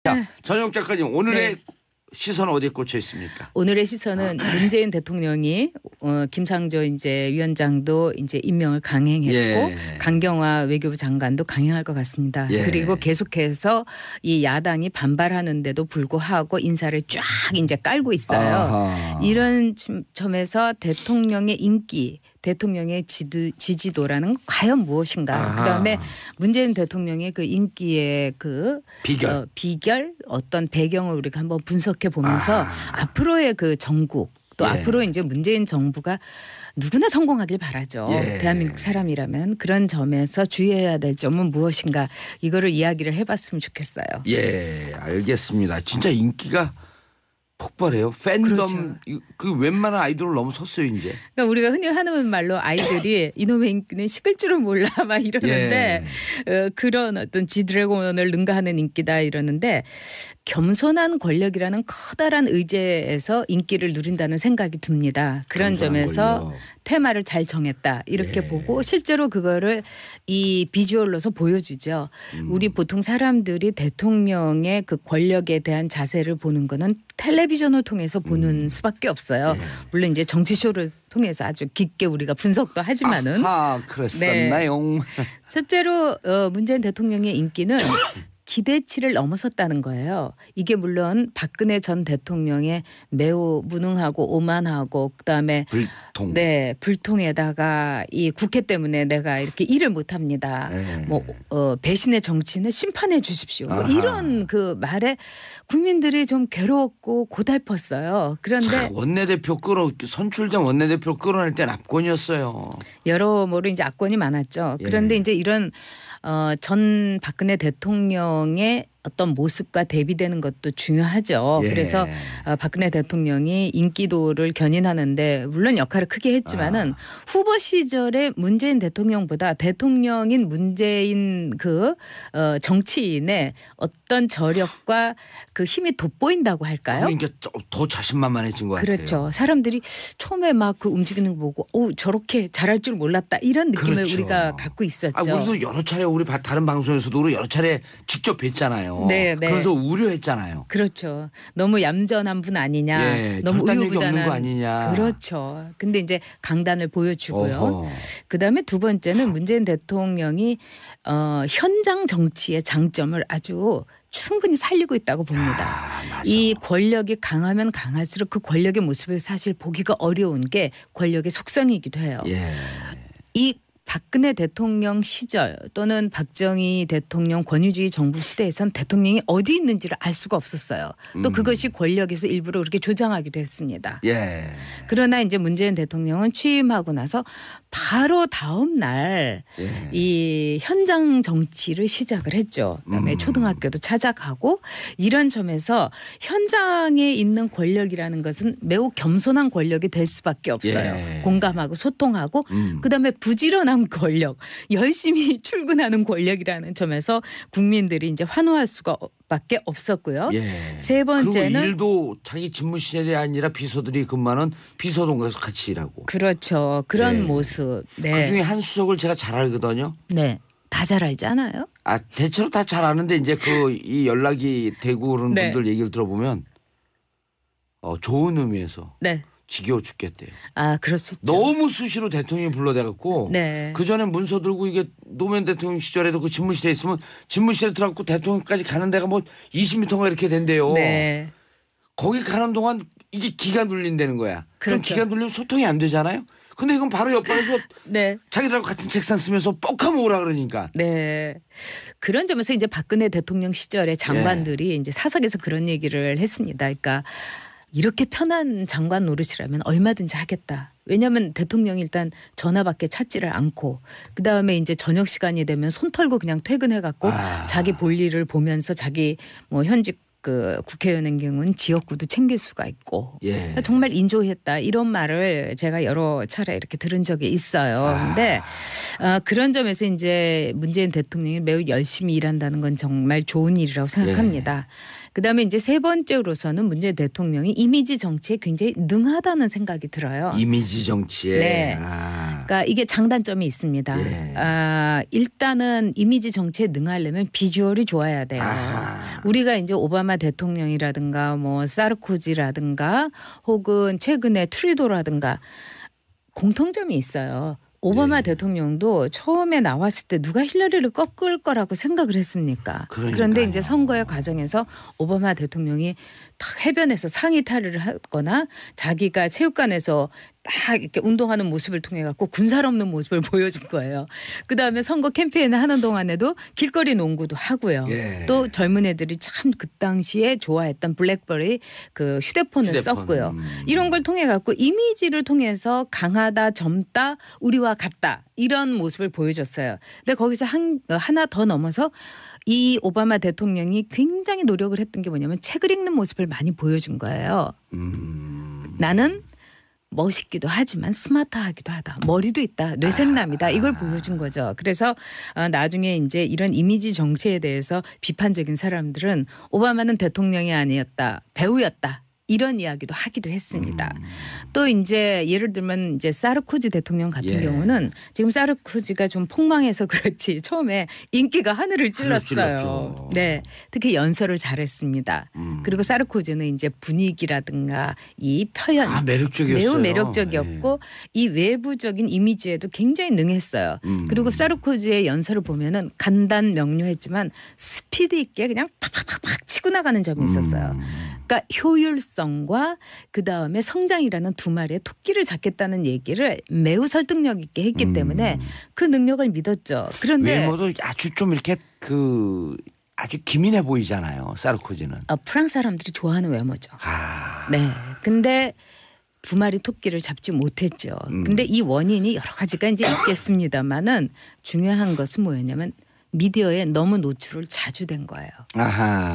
자, 전영 작가님 오늘의 시선 어디에 꽂혀 있습니까? 오늘의 시선은 문재인 대통령이 김상조 이제 위원장도 이제 임명을 강행했고 강경화 외교부 장관도 강행할 것 같습니다. 그리고 계속해서 이 야당이 반발하는데도 불구하고 인사를 쫙 이제 깔고 있어요. 아하. 이런 점에서 대통령의 인기, 대통령의 지지도라는 건 과연 무엇인가? 그다음에 문재인 대통령의 그 인기의 그 비결 어떤 배경을 우리가 한번 분석해 보면서 앞으로의 그 정국 또 앞으로 이제 문재인 정부가 누구나 성공하길 바라죠. 대한민국 사람이라면 그런 점에서 주의해야 될 점은 무엇인가 이거를 이야기를 해봤으면 좋겠어요. 예, 알겠습니다. 진짜 인기가 폭발해요. 팬덤 그렇죠. 그 웬만한 아이돌을 넘어섰어요 이제. 그러니까 우리가 흔히 하는 말로 아이들이 이놈의 인기는 식을 줄은 몰라 막 이러는데 그런 어떤 지드래곤을 능가하는 인기다 이러는데 겸손한 권력이라는 커다란 의제에서 인기를 누린다는 생각이 듭니다. 그런 점에서 권력. 테마를 잘 정했다 이렇게 보고 실제로 그거를 이 비주얼로서 보여주죠. 우리 보통 사람들이 대통령의 그 권력에 대한 자세를 보는 거는 텔레비전을 통해서 보는 수밖에 없어요. 물론 이제 정치쇼를 통해서 아주 깊게 우리가 분석도 하지만은. 그랬었나요? 실제로 문재인 대통령의 인기는 기대치를 넘어섰다는 거예요. 이게 물론 박근혜 전 대통령의 매우 무능하고 오만하고 그다음에 불통에다가 이 국회 때문에 내가 이렇게 일을 못합니다. 배신의 정치는 심판해 주십시오. 뭐 이런 그 말에 국민들이 좀 괴롭고 고달펐어요. 그런데 원내대표 선출된 원내대표 끌어낼 땐 압권이었어요. 여러모로 이제 압권이 많았죠. 그런데 이제 이런 전 박근혜 대통령의 어떤 모습과 대비되는 것도 중요하죠. 그래서 박근혜 대통령이 인기도를 견인하는데 물론 역할을 크게 했지만은 후보 시절에 문재인 대통령보다 대통령인 문재인 그 정치인의 어떤 저력과 그 힘이 돋보인다고 할까요? 그러니까 더 자신만만해진 것 같아요. 그렇죠. 사람들이 처음에 막 그 움직이는 거 보고 저렇게 잘할 줄 몰랐다 이런 느낌을 우리가 갖고 있었죠. 우리도 여러 차례 우리 다른 방송에서도 우리 여러 차례 직접 뵀잖아요. 그래서 우려했잖아요. 그렇죠. 너무 얌전한 분 아니냐. 너무 우유부단한 거 아니냐. 그렇죠. 근데 이제 강단을 보여주고요. 그다음에 두 번째는 문재인 대통령이 현장 정치의 장점을 아주 충분히 살리고 있다고 봅니다. 이 권력이 강하면 강할수록 그 권력의 모습을 사실 보기가 어려운 게 권력의 속성이기도 해요. 이 박근혜 대통령 시절 또는 박정희 대통령 권위주의 정부 시대에선 대통령이 어디 있는지를 알 수가 없었어요. 또 그것이 권력에서 일부러 그렇게 조장하기도 했습니다. 그러나 이제 문재인 대통령은 취임하고 나서 바로 다음 날 이 현장 정치를 시작을 했죠. 그다음에 초등학교도 찾아가고 이런 점에서 현장에 있는 권력이라는 것은 매우 겸손한 권력이 될 수밖에 없어요. 공감하고 소통하고 그다음에 부지런한 권력, 열심히 출근하는 권력이라는 점에서 국민들이 이제 환호할 수밖에 없었고요. 세 번째는 그리고 일도 자기 집무실이 아니라 비서들이 근무하는 비서동에서 같이 일하고. 그렇죠. 그런 모습. 그중에 한 수석을 제가 잘 알거든요. 다 잘 알잖아요. 대체로 다 잘 아는데 이제 이 연락이 되고 그런 분들 얘기를 들어보면 좋은 의미에서. 지겨워 죽겠대요. 그럴 수 있죠. 너무 수시로 대통령이 불러대갖고 그전에 문서 들고 이게 노무현 대통령 시절에도 그 집무실에 있으면 집무실에 들어가고 대통령까지 가는 데가 뭐 20m가 이렇게 된대요. 거기 가는 동안 이게 기가 눌린다는 거야. 그럼 기가 눌리면 소통이 안 되잖아요. 근데 이건 바로 옆방에서 자기들하고 같은 책상 쓰면서 뻑하면 오라 그러니까. 그런 점에서 이제 박근혜 대통령 시절에 장관들이 이제 사석에서 그런 얘기를 했습니다. 그러니까 이렇게 편한 장관 노릇이라면 얼마든지 하겠다. 왜냐하면 대통령이 일단 전화밖에 찾지를 않고 그다음에 이제 저녁 시간이 되면 손 털고 그냥 퇴근해갖고 자기 볼일을 보면서 자기 뭐 현직 그 국회의원의 경우는 지역구도 챙길 수가 있고 정말 인조했다 이런 말을 제가 여러 차례 이렇게 들은 적이 있어요. 그런데 그런 점에서 이제 문재인 대통령이 매우 열심히 일한다는 건 정말 좋은 일이라고 생각합니다. 그다음에 이제 세 번째로서는 문재인 대통령이 이미지 정치에 굉장히 능하다는 생각이 들어요. 이미지 정치에. 그러니까 이게 장단점이 있습니다. 일단은 이미지 정치에 능하려면 비주얼이 좋아야 돼요. 우리가 이제 오바마 대통령이라든가 뭐 사르코지라든가 혹은 최근에 트루도라든가 공통점이 있어요. 오바마 대통령도 처음에 나왔을 때 누가 힐러리를 꺾을 거라고 생각을 했습니까? 그런데 이제 선거의 과정에서 오바마 대통령이 딱 해변에서 상의 탈의를 하거나 자기가 체육관에서 딱 이렇게 운동하는 모습을 통해 갖고 군살 없는 모습을 보여준 거예요. 그다음에 선거 캠페인을 하는 동안에도 길거리 농구도 하고요. 또 젊은 애들이 참 그 당시에 좋아했던 블랙버리 그 휴대폰을 썼고요. 이런 걸 통해 갖고 이미지를 통해서 강하다, 젊다, 우리와 같다 이런 모습을 보여줬어요. 근데 거기서 하나 더 넘어서 이 오바마 대통령이 굉장히 노력을 했던 게 뭐냐면 책을 읽는 모습을 많이 보여준 거예요. 나는 멋있기도 하지만 스마트하기도 하다. 머리도 있다. 뇌생남이다. 이걸 보여준 거죠. 그래서 나중에 이제 이런 이미지 정치에 대해서 비판적인 사람들은 오바마는 대통령이 아니었다. 배우였다. 이런 이야기도 하기도 했습니다. 또 이제 예를 들면 이제 사르코지 대통령 같은 경우는 지금 사르코지가 좀 폭망해서 그렇지 처음에 인기가 하늘을 찔렀어요. 네, 특히 연설을 잘했습니다. 그리고 사르코지는 이제 분위기라든가 이 표현 매력적이었어요. 매우 매력적이었고 이 외부적인 이미지에도 굉장히 능했어요. 그리고 사르코지의 연설을 보면은 간단 명료했지만 스피드 있게 그냥 팍팍팍팍 치고 나가는 점이 있었어요. 그러니까 효율성과 그다음에 성장이라는 두 마리의 토끼를 잡겠다는 얘기를 매우 설득력 있게 했기 때문에 그 능력을 믿었죠. 그런데 외모도 아주 좀 이렇게 아주 기민해 보이잖아요. 사르코지는. 프랑스 사람들이 좋아하는 외모죠. 네. 근데 두 마리 토끼를 잡지 못했죠. 근데 이 원인이 여러 가지가 이제 있겠습니다만은 중요한 것은 뭐였냐면 미디어에 너무 노출을 자주 된 거예요.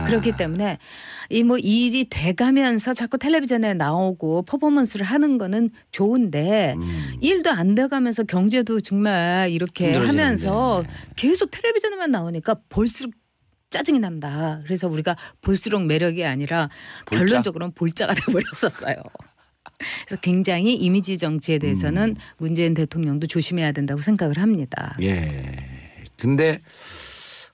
그렇기 때문에 이 뭐 일이 돼가면서 자꾸 텔레비전에 나오고 퍼포먼스를 하는 거는 좋은데 일도 안 돼가면서 경제도 정말 이렇게 하면서 계속 텔레비전에만 나오니까 볼수록 짜증이 난다. 그래서 우리가 볼수록 매력이 아니라 결론적으로는 볼자가 돼버렸었어요. 그래서 굉장히 이미지 정치에 대해서는 문재인 대통령도 조심해야 된다고 생각을 합니다. 근데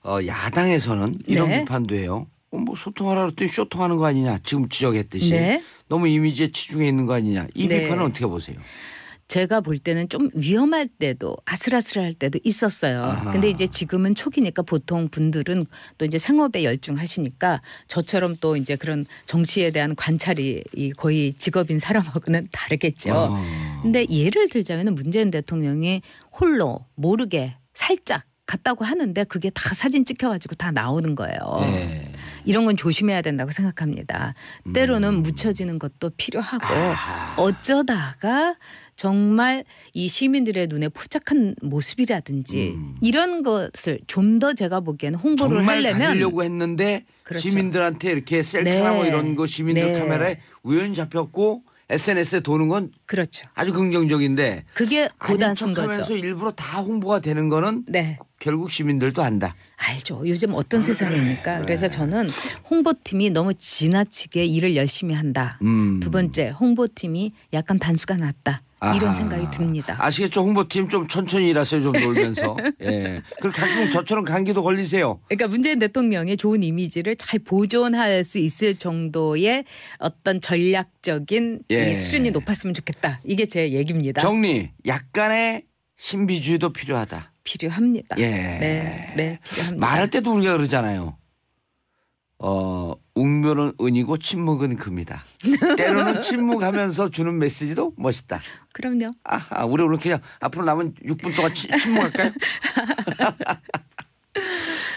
야당에서는 이런 비판도 해요. 뭐 소통하라 그랬더니 쇼통하는 거 아니냐. 지금 지적했듯이. 너무 이미지에 치중해 있는 거 아니냐. 이 비판은 어떻게 보세요? 제가 볼 때는 좀 위험할 때도 아슬아슬할 때도 있었어요. 근데 이제 지금은 초기니까 보통 분들은 또 이제 생업에 열중하시니까 저처럼 또 이제 그런 정치에 대한 관찰이 거의 직업인 사람하고는 다르겠죠. 근데 예를 들자면 문재인 대통령이 홀로 모르게 살짝 갔다고 하는데 그게 다 사진 찍혀가지고 다 나오는 거예요. 이런 건 조심해야 된다고 생각합니다. 때로는 묻혀지는 것도 필요하고 어쩌다가 정말 이 시민들의 눈에 포착한 모습이라든지 이런 것을 좀 더 제가 보기에는 홍보를 하려면 정말 가려고 했는데 시민들한테 이렇게 셀카나 이런 거 시민들 카메라에 우연히 잡혔고 SNS에 도는 건 아주 긍정적인데 그게 고단순 거죠. 하면서 일부러 다 홍보가 되는 거는 결국 시민들도 안다. 알죠. 요즘 어떤 세상입니까? 그래서 저는 홍보팀이 너무 지나치게 일을 열심히 한다. 두 번째 홍보팀이 약간 단수가 낮다. 이런 생각이 듭니다. 아시겠죠? 홍보팀 좀 천천히 일하세요. 좀 놀면서. 그리고 가끔 저처럼 감기도 걸리세요. 그러니까 문재인 대통령의 좋은 이미지를 잘 보존할 수 있을 정도의 어떤 전략적인 이 수준이 높았으면 좋겠다. 이게 제 얘기입니다. 정리. 약간의 신비주의도 필요하다. 필요합니다. 네, 필요합니다. 말할 때도 우리가 그러잖아요. 웅변은 은이고 침묵은 금이다. 때로는 침묵하면서 주는 메시지도 멋있다. 그럼요. 우리 오늘 그냥 앞으로 남은 6분 동안 침묵할까요?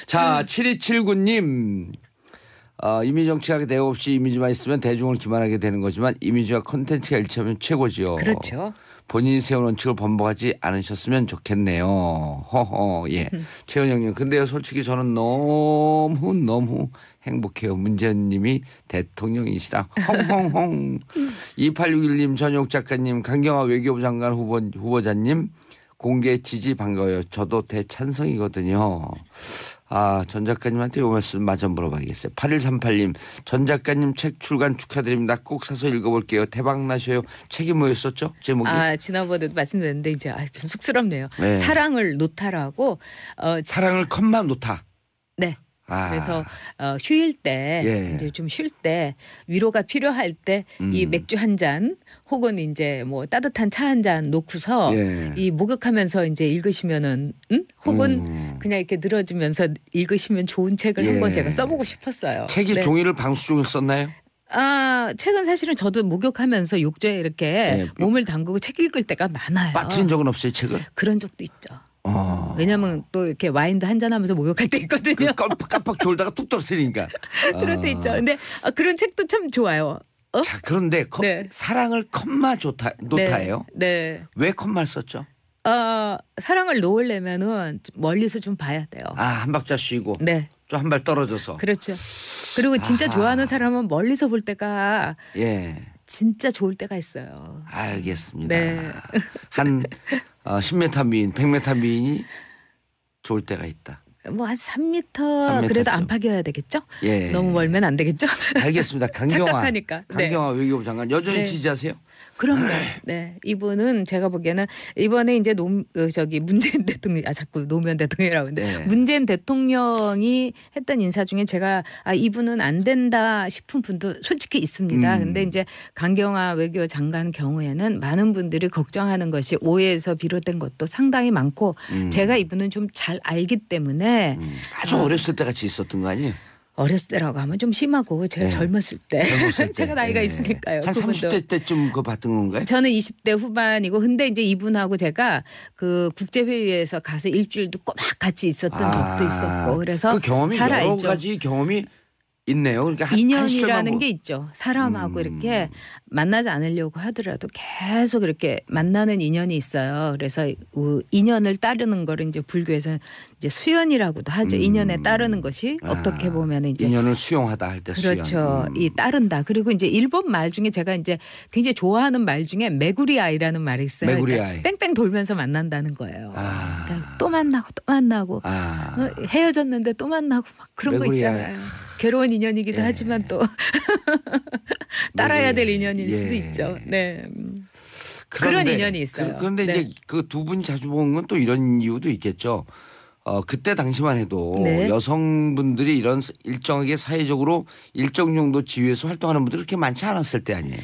자, 7279님. 이미지 정치하게 대우 없이 이미지만 있으면 대중을 기만하게 되는 거지만 이미지와 콘텐츠가 일치하면 최고지요. 그렇죠. 본인이 세운 원칙을 번복하지 않으셨으면 좋겠네요. 최은영님. 근데요 솔직히 저는 너무 행복해요. 문재인 님이 대통령이시라. 홍홍홍. 2861님 전용 작가님 강경화 외교부 장관 후보자님 공개 지지 반가워요. 저도 대찬성이거든요. 전 작가님한테 이 말씀 마저 물어봐야겠어요. 8138님 전 작가님 책 출간 축하드립니다. 꼭 사서 읽어볼게요. 대박 나셔요. 책이 뭐였었죠? 제목이? 지난번에도 말씀드렸는데 이제 좀 쑥스럽네요. 네. 사랑을 놓다라고. 사랑을 컴마 놓다. 네. 그래서 휴일 때 이제 좀 쉴 때 위로가 필요할 때 이 맥주 한 잔 혹은 이제 뭐 따뜻한 차 한 잔 놓고서 이 목욕하면서 이제 읽으시면은 혹은 그냥 이렇게 늘어지면서 읽으시면 좋은 책을 한번 제가 써보고 싶었어요. 책이 종이를 방수종이를 썼나요? 책은 사실은 저도 목욕하면서 욕조에 이렇게 몸을 담그고 책 읽을 때가 많아요. 빠뜨린 적은 없어요, 책을? 그런 적도 있죠. 왜냐면 또 이렇게 와인도 한잔하면서 목욕할 때 있거든요. 깜빡 졸다가 뚝 떨어뜨리니까. 그럴 때 있죠. 근데 그런 책도 참 좋아요. 자, 그런데 사랑을 컴마 놓다예요? 네. 왜 컴마를 썼죠? 사랑을 놓으려면은 멀리서 좀 봐야 돼요. 한 박자 쉬고. 네. 좀 한 발 떨어져서. 그렇죠. 그리고 진짜 좋아하는 사람은 멀리서 볼 때가 진짜 좋을 때가 있어요. 알겠습니다. 네. 한 10m 미인, 100m 미인이 좋을 때가 있다. 뭐 한 3m 그래도 안팎이어야 되겠죠? 너무 멀면 안 되겠죠? 알겠습니다. 착각하니까. 강경화 외교부 장관 여전히 지지하세요? 그럼요. 네, 이분은 제가 보기에는 이번에 이제 문재인 대통령 자꾸 노무현 대통령이라고 하는데 문재인 대통령이 했던 인사 중에 제가 이분은 안 된다 싶은 분도 솔직히 있습니다. 근데 이제 강경화 외교 장관 경우에는 많은 분들이 걱정하는 것이 오해에서 비롯된 것도 상당히 많고 제가 이분은 좀 잘 알기 때문에 아주 어렸을 때 같이 있었던 거 아니에요? 어렸을 때라고 하면 좀 심하고 제가 젊었을 때 제가 나이가 있으니까요. 한 30대 때쯤 그거 봤던 건가요? 저는 20대 후반이고 근데 이제 이분하고 제가 그 국제회의에서 가서 일주일도 꼬박 같이 있었던 적도 있었고 그래서 그 경험이 잘 여러 알죠. 가지 경험이 있네요. 그러니까 인연이라는 게 있죠. 사람하고 이렇게 만나지 않으려고 하더라도 계속 이렇게 만나는 인연이 있어요. 그래서 인연을 따르는 거를 이제 불교에서 이제 수연이라고도 하죠. 인연에 따르는 것이 어떻게 보면 이제 인연을 수용하다 할 때 그렇죠. 수연. 이 따른다. 그리고 이제 일본 말 중에 제가 이제 굉장히 좋아하는 말 중에 메구리아이라는 말이 있어요. 메구리아이. 그러니까 뺑뺑 돌면서 만난다는 거예요. 그러니까 또 만나고 헤어졌는데 또 만나고 막 그런 거 있잖아요. 괴로운 인연이기도 하지만 또 따라야 될 인연일 수도 있죠. 네. 그런 인연이 있어요. 그런데 이제 그 두 분이 자주 보는 건 또 이런 이유도 있겠죠. 그때 당시만 해도 여성분들이 이런 일정하게 사회적으로 일정 정도 지위에서 활동하는 분들이 그렇게 많지 않았을 때 아니에요.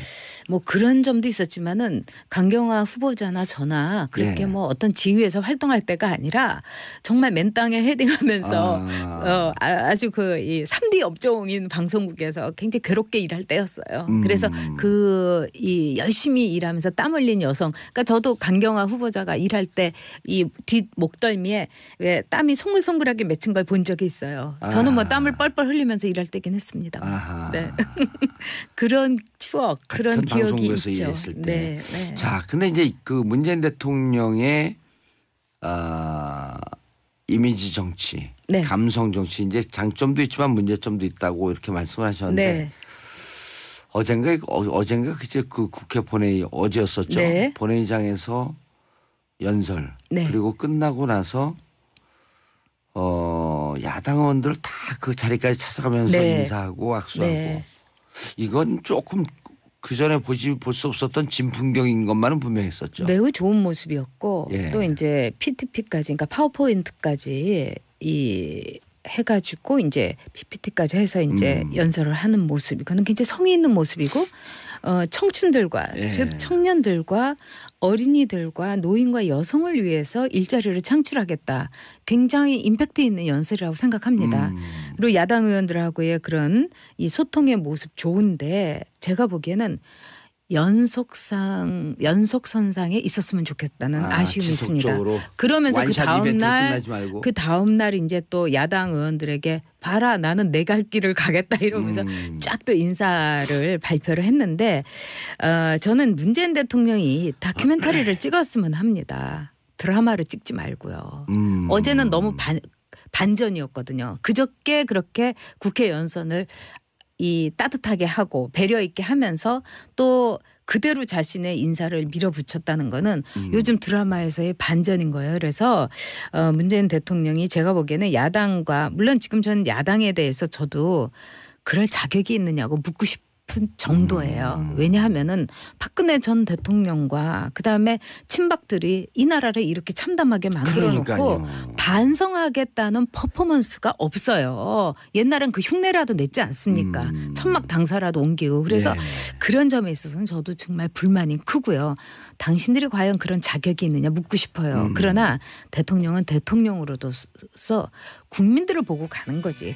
뭐 그런 점도 있었지만은 강경화 후보자나 저나 그렇게 뭐 어떤 지위에서 활동할 때가 아니라 정말 맨 땅에 헤딩하면서 아주 이 3D 업종인 방송국에서 굉장히 괴롭게 일할 때였어요. 그래서 이 열심히 일하면서 땀 흘린 여성, 그러니까 저도 강경화 후보자가 일할 때 이 뒷 목덜미에 왜 땀이 송글송글하게 맺힌 걸 본 적이 있어요. 저는 뭐 땀을 뻘뻘 흘리면서 일할 때긴 했습니다. 네. 그런 추억, 그런 방송국에서 일했을 때. 자, 근데 이제 그 문재인 대통령의 이미지 정치, 감성 정치 이제 장점도 있지만 문제점도 있다고 이렇게 말씀을 하셨는데 어젠가 그제 그 국회 본회의 어제였었죠. 본회의장에서 연설 그리고 끝나고 나서 야당 의원들 다 그 자리까지 찾아가면서 인사하고 악수하고 이건 조금 그 전에 볼 수 없었던 진풍경인 것만은 분명했었죠. 매우 좋은 모습이었고 또 이제 PTP까지 그러니까 파워포인트까지 해가지고 이제 PPT까지 해서 이제 연설을 하는 모습이 그는 굉장히 성의 있는 모습이고 청춘들과 즉 청년들과 어린이들과 노인과 여성을 위해서 일자리를 창출하겠다. 굉장히 임팩트 있는 연설이라고 생각합니다. 그리고 야당 의원들하고의 그런 이 소통의 모습 좋은데 제가 보기에는 연속선상에 있었으면 좋겠다는 아쉬움이 있습니다. 그러면서 그 다음 날 이제 또 야당 의원들에게 봐라 나는 내 갈 길을 가겠다 이러면서 쫙 또 인사를 발표를 했는데 저는 문재인 대통령이 다큐멘터리를 찍었으면 합니다. 드라마를 찍지 말고요. 어제는 너무 반전이었거든요. 그저께 그렇게 국회 연설을 이 따뜻하게 하고 배려 있게 하면서 또 그대로 자신의 인사를 밀어붙였다는 거는 요즘 드라마에서의 반전인 거예요. 그래서 문재인 대통령이 제가 보기에는 야당과 물론 지금 전 야당에 대해서 저도 그럴 자격이 있느냐고 묻고 싶은 정도예요. 왜냐하면은 박근혜 전 대통령과 그다음에 친박들이 이 나라를 이렇게 참담하게 만들어놓고 반성하겠다는 퍼포먼스가 없어요. 옛날엔 그 흉내라도 냈지 않습니까? 천막 당사라도 옮기고. 그래서 그런 점에 있어서는 저도 정말 불만이 크고요. 당신들이 과연 그런 자격이 있느냐 묻고 싶어요. 그러나 대통령은 대통령으로서 국민들을 보고 가는 거지.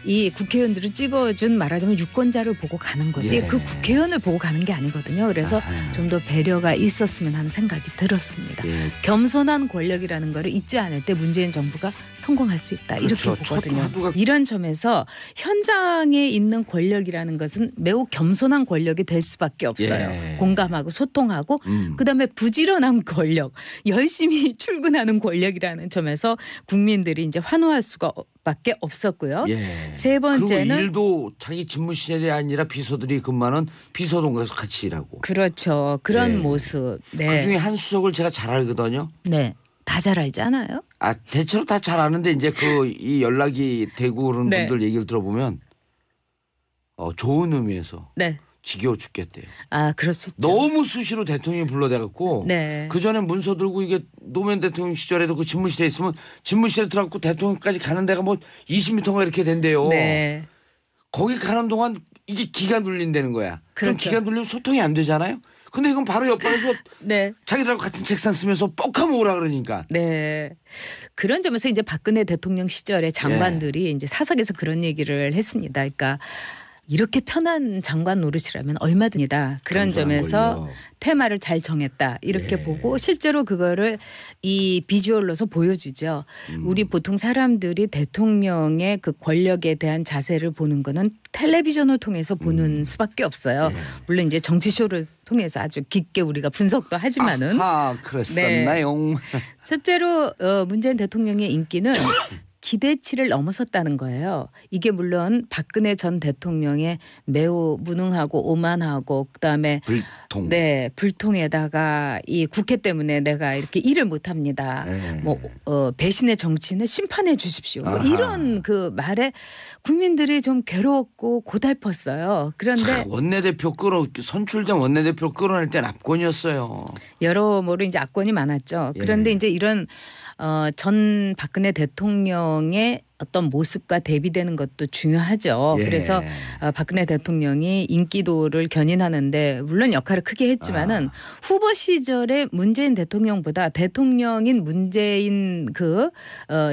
이 국회의원들을 찍어준 말하자면 유권자를 보고 가는 거지 그 국회의원을 보고 가는 게 아니거든요. 그래서 좀 더 배려가 있었으면 하는 생각이 들었습니다. 겸손한 권력이라는 거를 잊지 않을 때 문재인 정부가 성공할 수 있다. 그렇죠. 이렇게 보거든요. 이런 점에서 현장에 있는 권력이라는 것은 매우 겸손한 권력이 될 수밖에 없어요. 공감하고 소통하고 그다음에 부지런한 권력, 열심히 출근하는 권력이라는 점에서 국민들이 이제 환호할 수가 밖에 없었고요. 세 번째는 그리고 일도 자기 집무 시절이 아니라 비서들이 근무하는 비서동에서 같이 일하고. 그렇죠. 그런 모습. 그중에 한 수석을 제가 잘 알거든요. 네. 다 잘 알잖아요. 대체로 다 잘 아는데 이제 이 연락이 되고 그런 분들 얘기를 들어보면 좋은 의미에서 지겨워 죽겠대요. 그럴 수 있죠. 너무 수시로 대통령이 불러대갖고 그 전에 문서 들고 이게 노무현 대통령 시절에도 그 집무실에 있으면 집무실에 들어가고 대통령까지 가는 데가 뭐 20m가 이렇게 된대요. 거기 가는 동안 이게 기가 눌린다는 거야. 그럼 기가 눌리면 소통이 안 되잖아요. 근데 이건 바로 옆방에서 자기들하고 같은 책상 쓰면서 뻑하면 오라 그러니까. 그런 점에서 이제 박근혜 대통령 시절에 장관들이 이제 사석에서 그런 얘기를 했습니다. 그러니까 이렇게 편한 장관 노릇이라면 얼마든지다. 그런 점에서 테마를 잘 정했다. 이렇게 보고 실제로 그거를 이 비주얼로서 보여주죠. 우리 보통 사람들이 대통령의 그 권력에 대한 자세를 보는 거는 텔레비전을 통해서 보는 수밖에 없어요. 물론 이제 정치쇼를 통해서 아주 깊게 우리가 분석도 하지만은. 그랬었나요? 실제로 문재인 대통령의 인기는 기대치를 넘어섰다는 거예요. 이게 물론 박근혜 전 대통령의 매우 무능하고 오만하고 그다음에 불통에다가 이 국회 때문에 내가 이렇게 일을 못합니다. 배신의 정치는 심판해 주십시오. 이런 그 말에 국민들이 좀 괴로웠고 고달펐어요. 그런데 원내대표 선출된 원내대표 끌어낼 땐 압권이었어요. 여러모로 이제 압권이 많았죠. 그런데 이제 이런 전 박근혜 대통령의 어떤 모습과 대비되는 것도 중요하죠. 그래서 박근혜 대통령이 인기도를 견인하는데 물론 역할을 크게 했지만은 후보 시절에 문재인 대통령보다 대통령인 문재인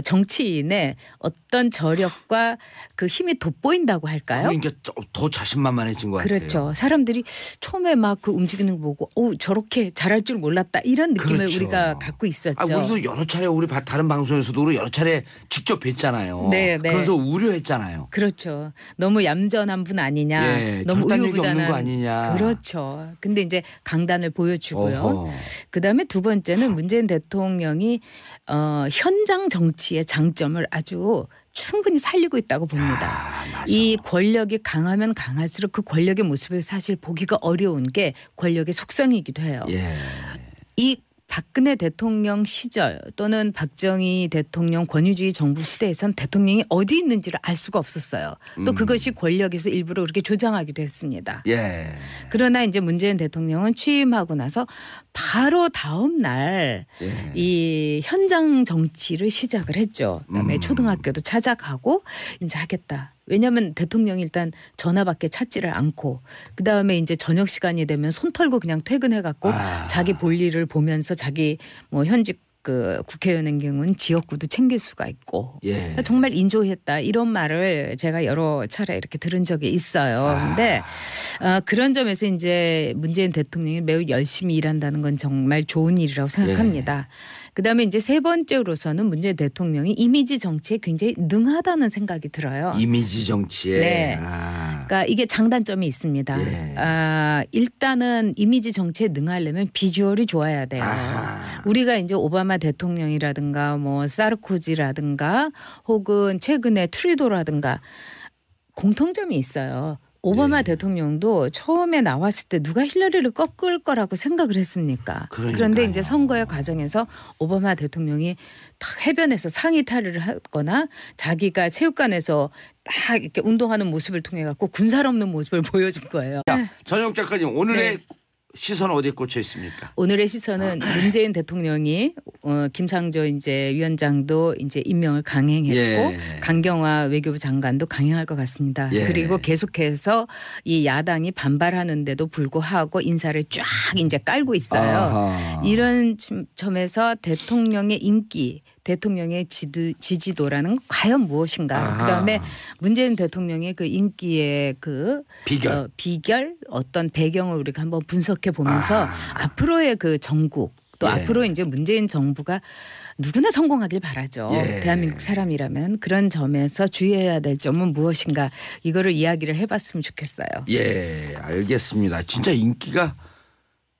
정치인의 어떤 저력과 그 힘이 돋보인다고 할까요? 그러니까 더 자신만만해진 것 같아요. 그렇죠. 사람들이 처음에 막 그 움직이는 거 보고 저렇게 잘할 줄 몰랐다 이런 느낌을 우리가 갖고 있었죠. 우리도 여러 차례 우리 다른 방송에서도 우리 여러 차례 직접 뵀잖아요. 그래서 우려했잖아요. 그렇죠. 너무 얌전한 분 아니냐. 너무 우유부단한 거 아니냐. 그렇죠. 근데 이제 강단을 보여주고요. 그다음에 두 번째는 문재인 대통령이 현장 정치의 장점을 아주 충분히 살리고 있다고 봅니다. 이 권력이 강하면 강할수록 그 권력의 모습을 사실 보기가 어려운 게 권력의 속성이기도 해요. 이 박근혜 대통령 시절 또는 박정희 대통령 권위주의 정부 시대에선 대통령이 어디 있는지를 알 수가 없었어요. 또 그것이 권력에서 일부러 그렇게 조장하기도 했습니다. 그러나 이제 문재인 대통령은 취임하고 나서 바로 다음 날 이 현장 정치를 시작을 했죠. 그다음에 초등학교도 찾아가고 이제 하겠다. 왜냐하면 대통령이 일단 전화밖에 찾지를 않고 그다음에 이제 저녁 시간이 되면 손 털고 그냥 퇴근해갖고 자기 볼일을 보면서 자기 뭐 현직 그 국회의원의 경우는 지역구도 챙길 수가 있고 정말 인조했다 이런 말을 제가 여러 차례 이렇게 들은 적이 있어요. 그런데 그런 점에서 이제 문재인 대통령이 매우 열심히 일한다는 건 정말 좋은 일이라고 생각합니다. 그다음에 이제 세 번째로서는 문재인 대통령이 이미지 정치에 굉장히 능하다는 생각이 들어요. 이미지 정치에. 그러니까 이게 장단점이 있습니다. 일단은 이미지 정치에 능하려면 비주얼이 좋아야 돼요. 우리가 이제 오바마 대통령이라든가 뭐 사르코지라든가 혹은 최근에 트루도라든가 공통점이 있어요. 오바마 대통령도 처음에 나왔을 때 누가 힐러리를 꺾을 거라고 생각을 했습니까? 그러니까요. 그런데 이제 선거의 과정에서 오바마 대통령이 딱 해변에서 상의 탈의를 하거나 자기가 체육관에서 딱 이렇게 운동하는 모습을 통해 갖고 군살 없는 모습을 보여준 거예요. 자, 전영 작가님 오늘의 시선 어디에 꽂혀 있습니까? 오늘의 시선은 문재인 대통령이 김상조 이제 위원장도 이제 임명을 강행했고 강경화 외교부 장관도 강행할 것 같습니다. 그리고 계속해서 이 야당이 반발하는데도 불구하고 인사를 쫙 이제 깔고 있어요. 아하. 이런 점에서 대통령의 인기, 대통령의 지지도라는 과연 무엇인가? 그다음에 문재인 대통령의 그 인기의 그 비결 어떤 배경을 우리가 한번 분석해 보면서 앞으로의 그 전국 또 앞으로 이제 문재인 정부가 누구나 성공하길 바라죠. 대한민국 사람이라면 그런 점에서 주의해야 될 점은 무엇인가? 이거를 이야기를 해봤으면 좋겠어요. 예, 알겠습니다. 진짜 인기가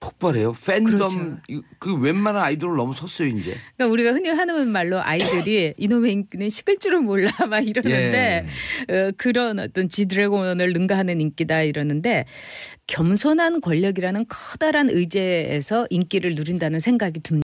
폭발해요. 팬덤 그렇죠. 그 웬만한 아이돌을 넘어섰어요 이제. 그러니까 우리가 흔히 하는 말로 아이들이 이놈의 인기는 식을 줄은 몰라 막 이러는데 그런 어떤 지드래곤을 능가하는 인기다 이러는데 겸손한 권력이라는 커다란 의제에서 인기를 누린다는 생각이 듭니다.